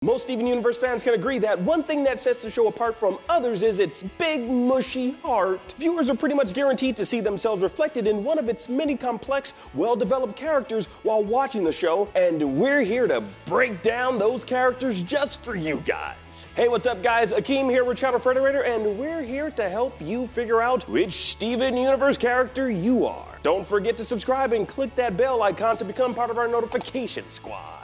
Most Steven Universe fans can agree that one thing that sets the show apart from others is its big, mushy heart. Viewers are pretty much guaranteed to see themselves reflected in one of its many complex, well-developed characters while watching the show, and we're here to break down those characters just for you guys. Hey, what's up guys? Akeem here with Channel Frederator, and we're here to help you figure out which Steven Universe character you are. Don't forget to subscribe and click that bell icon to become part of our notification squad.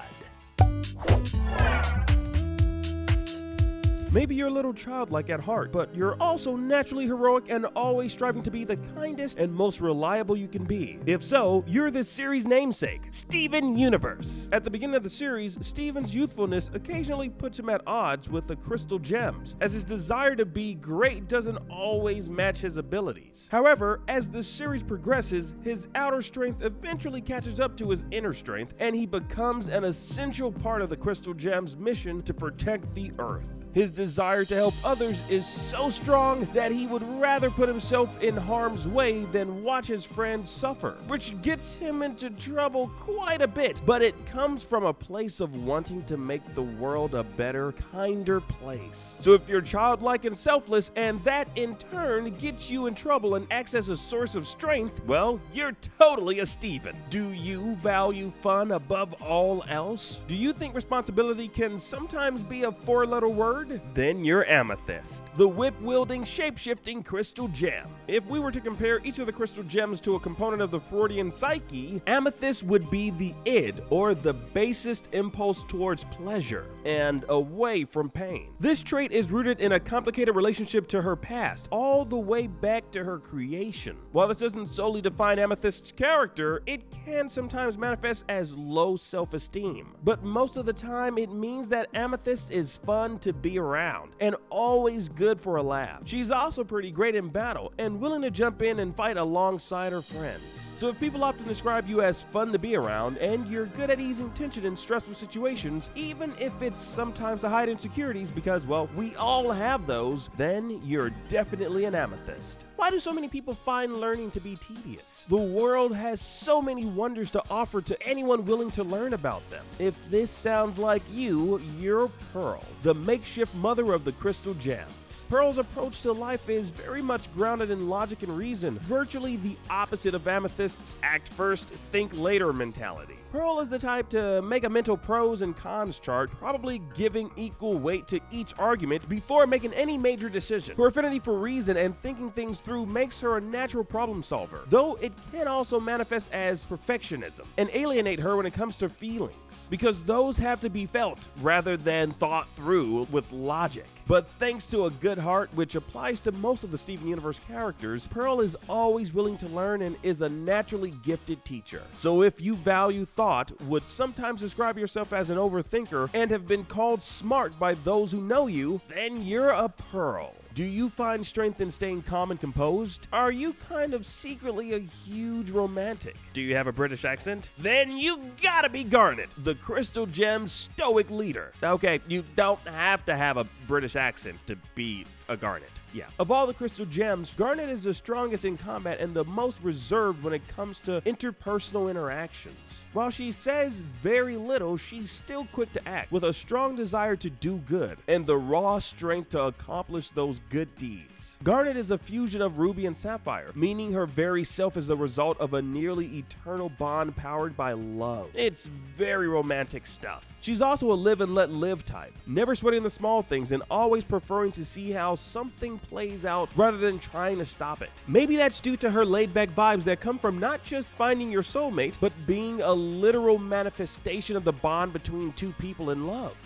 Maybe you're a little childlike at heart, but you're also naturally heroic and always striving to be the kindest and most reliable you can be. If so, you're the series' namesake, Steven Universe. At the beginning of the series, Steven's youthfulness occasionally puts him at odds with the crystal gems, as his desire to be great doesn't always match his abilities. However, as the series progresses, his outer strength eventually catches up to his inner strength, and he becomes an essential part of the crystal gems' mission to protect the Earth. His desire to help others is so strong that he would rather put himself in harm's way than watch his friends suffer, which gets him into trouble quite a bit, but it comes from a place of wanting to make the world a better, kinder place. So if you're childlike and selfless, and that in turn gets you in trouble and acts as a source of strength, well, you're totally a Steven. Do you value fun above all else? Do you think responsibility can sometimes be a four-letter word? Then you're Amethyst, the whip-wielding, shape-shifting crystal gem. If we were to compare each of the crystal gems to a component of the Freudian psyche, Amethyst would be the id, or the basest impulse towards pleasure and away from pain. This trait is rooted in a complicated relationship to her past, all the way back to her creation. While this doesn't solely define Amethyst's character, it can sometimes manifest as low self-esteem. But most of the time, it means that Amethyst is fun to be around and always good for a laugh. She's also pretty great in battle and willing to jump in and fight alongside her friends. So if people often describe you as fun to be around and you're good at easing tension in stressful situations, even if it's sometimes to hide insecurities because, well, we all have those, then you're definitely an Amethyst. Why do so many people find learning to be tedious? The world has so many wonders to offer to anyone willing to learn about them. If this sounds like you, you're Pearl, the makeshift mother of the crystal gems. Pearl's approach to life is very much grounded in logic and reason, virtually the opposite of Amethyst's act first, think later mentality. Pearl is the type to make a mental pros and cons chart, probably giving equal weight to each argument before making any major decision. Her affinity for reason and thinking things through makes her a natural problem solver, though it can also manifest as perfectionism and alienate her when it comes to feelings, because those have to be felt rather than thought through with logic. But thanks to a good heart, which applies to most of the Steven Universe characters, Pearl is always willing to learn and is a naturally gifted teacher. So if you value thought, would sometimes describe yourself as an overthinker, and have been called smart by those who know you, then you're a Pearl. Do you find strength in staying calm and composed? Are you kind of secretly a huge romantic? Do you have a British accent? Then you gotta be Garnet, the crystal gem's stoic leader. Okay, you don't have to have a British accent to be a Garnet. Yeah. Of all the crystal gems, Garnet is the strongest in combat and the most reserved when it comes to interpersonal interactions. While she says very little, she's still quick to act, with a strong desire to do good and the raw strength to accomplish those good deeds. Garnet is a fusion of Ruby and Sapphire, meaning her very self is the result of a nearly eternal bond powered by love. It's very romantic stuff. She's also a live and let live type, never sweating the small things and always preferring to see how something plays out rather than trying to stop it. Maybe that's due to her laid-back vibes that come from not just finding your soulmate, but being a literal manifestation of the bond between two people in love.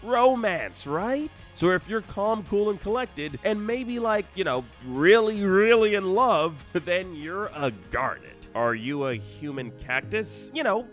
Romance, right? So if you're calm, cool, and collected, and maybe like, really in love, then you're a Garnet. Are you a human cactus?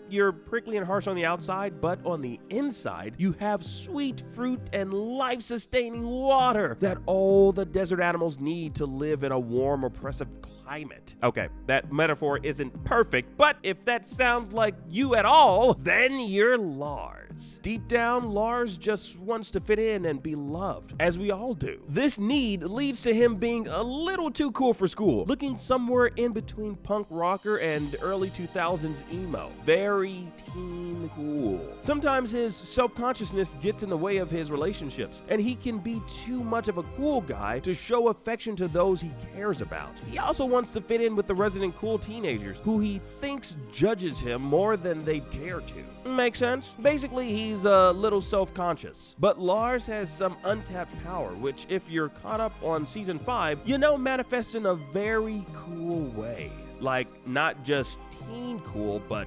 You're prickly and harsh on the outside, but on the inside, you have sweet fruit and life-sustaining water that all the desert animals need to live in a warm, oppressive climate. Okay, that metaphor isn't perfect, but if that sounds like you at all, then you're Lars. is. Deep down, Lars just wants to fit in and be loved, as we all do. This need leads to him being a little too cool for school, looking somewhere in between punk rocker and early 2000s emo. Very teen cool. Sometimes his self-consciousness gets in the way of his relationships, and he can be too much of a cool guy to show affection to those he cares about. He also wants to fit in with the resident cool teenagers who he thinks judges him more than they'd care to. Makes sense? Basically, he's a little self-conscious. But Lars has some untapped power, which if you're caught up on season 5, you know manifests in a very cool way. Like, not just teen cool, but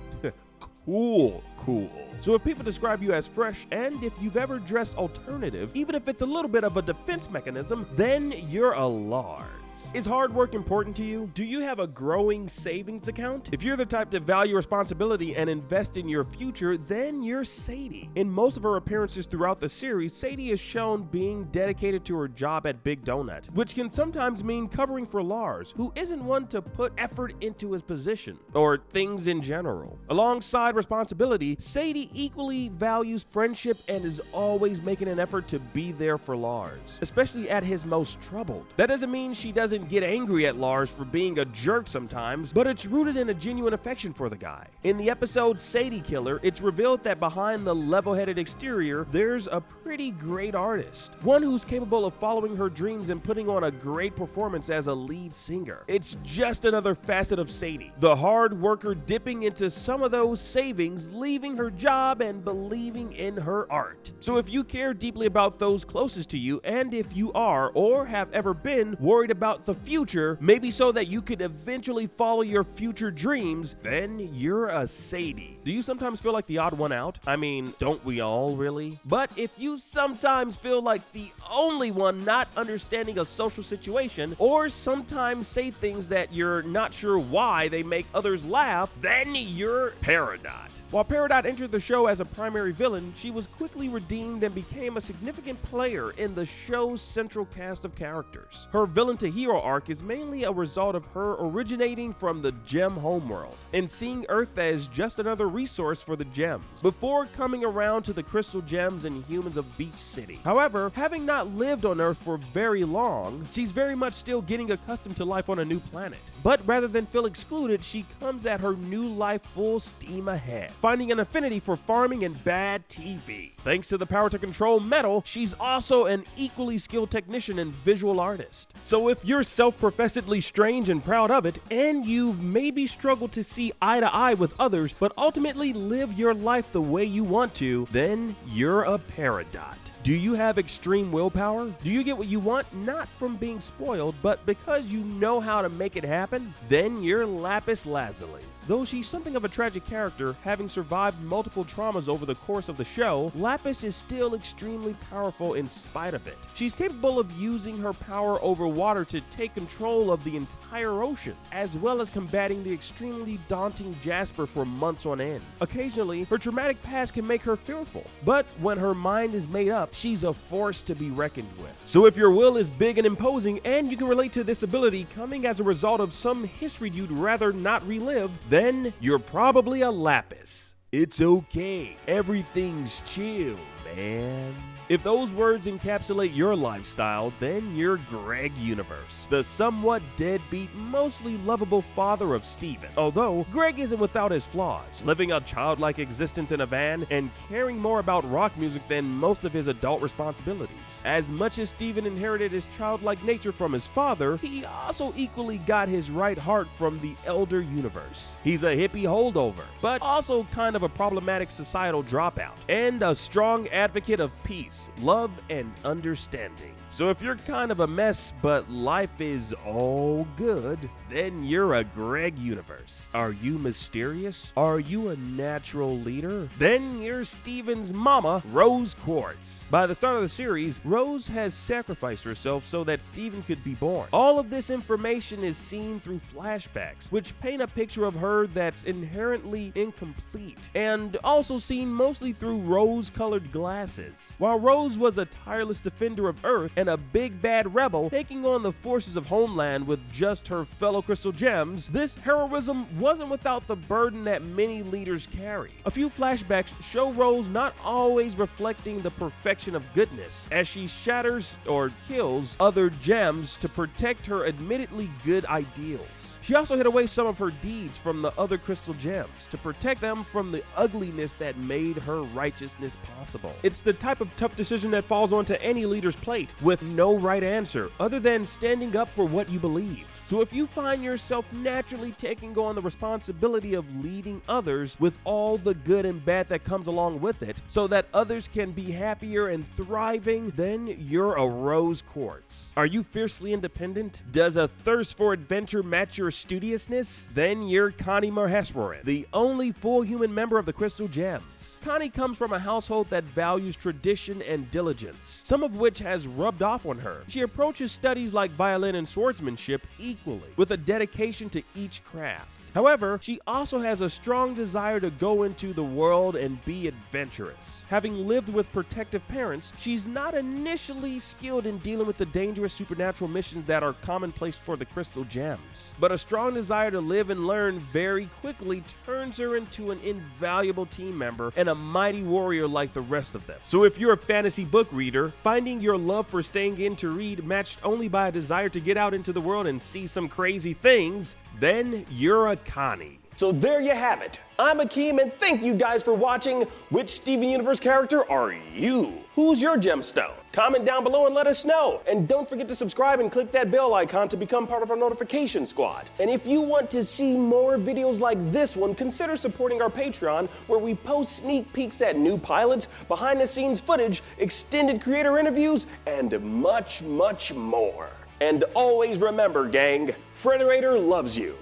cool. So if people describe you as fresh, and if you've ever dressed alternative, even if it's a little bit of a defense mechanism, then you're a Lars. Is hard work important to you? Do you have a growing savings account? If you're the type to value responsibility and invest in your future, then you're Sadie. In most of her appearances throughout the series, Sadie is shown being dedicated to her job at Big Donut, which can sometimes mean covering for Lars, who isn't one to put effort into his position, or things in general. Alongside responsibility, Sadie equally values friendship and is always making an effort to be there for Lars, especially at his most troubled. That doesn't mean she doesn't get angry at Lars for being a jerk sometimes, but it's rooted in a genuine affection for the guy. In the episode Sadie Killer, it's revealed that behind the level-headed exterior, there's a pretty great artist, one who's capable of following her dreams and putting on a great performance as a lead singer. It's just another facet of Sadie, the hard worker dipping into some of those savings, leaving her job and believing in her art. So if you care deeply about those closest to you, and if you are or have ever been worried about the future, maybe so that you could eventually follow your future dreams, then you're a Sadie. Do you sometimes feel like the odd one out? I mean, don't we all really? But if you sometimes feel like the only one not understanding a social situation, or sometimes say things that you're not sure why they make others laugh, then you're Peridot. While Peridot entered the show as a primary villain, she was quickly redeemed and became a significant player in the show's central cast of characters. Her villain to hero arc is mainly a result of her originating from the gem homeworld and seeing Earth as just another resource for the gems, before coming around to the crystal gems and humans of Beach City. However, having not lived on Earth for very long, she's very much still getting accustomed to life on a new planet. But rather than feel excluded, she comes at her new life full steam ahead, finding an affinity for farming and bad TV. Thanks to the power to control metal, she's also an equally skilled technician and visual artist. So if you're self-professedly strange and proud of it, and you've maybe struggled to see eye to eye with others, but ultimately live your life the way you want to, then you're a Peridot. Do you have extreme willpower? Do you get what you want not from being spoiled, but because you know how to make it happen? Then you're Lapis Lazuli. Though she's something of a tragic character, having survived multiple traumas over the course of the show, Lapis is still extremely powerful in spite of it. She's capable of using her power over water to take control of the entire ocean, as well as combating the extremely daunting Jasper for months on end. Occasionally, her traumatic past can make her fearful, but when her mind is made up, she's a force to be reckoned with. So if your will is big and imposing, and you can relate to this ability coming as a result of some history you'd rather not relive, then you're probably a Lapis. It's okay. Everything's chill, man. If those words encapsulate your lifestyle, then you're Greg Universe, the somewhat deadbeat, mostly lovable father of Steven. Although, Greg isn't without his flaws, living a childlike existence in a van and caring more about rock music than most of his adult responsibilities. As much as Steven inherited his childlike nature from his father, he also equally got his right heart from the Elder Universe. He's a hippie holdover, but also kind of a problematic societal dropout, and a strong advocate of peace, love, and understanding. So if you're kind of a mess, but life is all good, then you're a Greg Universe. Are you mysterious? Are you a natural leader? Then you're Steven's mama, Rose Quartz. By the start of the series, Rose has sacrificed herself so that Steven could be born. All of this information is seen through flashbacks, which paint a picture of her that's inherently incomplete, and also seen mostly through rose-colored glasses. While Rose was a tireless defender of Earth and a big bad rebel taking on the forces of Homeland with just her fellow crystal gems, this heroism wasn't without the burden that many leaders carry. A few flashbacks show Rose not always reflecting the perfection of goodness, as she shatters or kills other gems to protect her admittedly good ideals. She also hid away some of her deeds from the other crystal gems to protect them from the ugliness that made her righteousness possible. It's the type of tough decision that falls onto any leader's plate, with no right answer other than standing up for what you believe. So if you find yourself naturally taking on the responsibility of leading others with all the good and bad that comes along with it, so that others can be happier and thriving, then you're a Rose Quartz. Are you fiercely independent? Does a thirst for adventure match your studiousness? Then you're Connie Marheswaran, the only full human member of the Crystal Gems. Connie comes from a household that values tradition and diligence, some of which has rubbed off on her. She approaches studies like violin and swordsmanship equally, with a dedication to each craft. However, she also has a strong desire to go into the world and be adventurous. Having lived with protective parents, she's not initially skilled in dealing with the dangerous supernatural missions that are commonplace for the Crystal Gems. But a strong desire to live and learn very quickly turns her into an invaluable team member and a mighty warrior like the rest of them. So if you're a fantasy book reader, finding your love for staying in to read matched only by a desire to get out into the world and see some crazy things, then you're a Connie. So there you have it. I'm Akeem, and thank you guys for watching. Which Steven Universe character are you? Who's your gemstone? Comment down below and let us know. And don't forget to subscribe and click that bell icon to become part of our notification squad. And if you want to see more videos like this one, consider supporting our Patreon, where we post sneak peeks at new pilots, behind the scenes footage, extended creator interviews, and much, much more. And always remember, gang, Frederator loves you.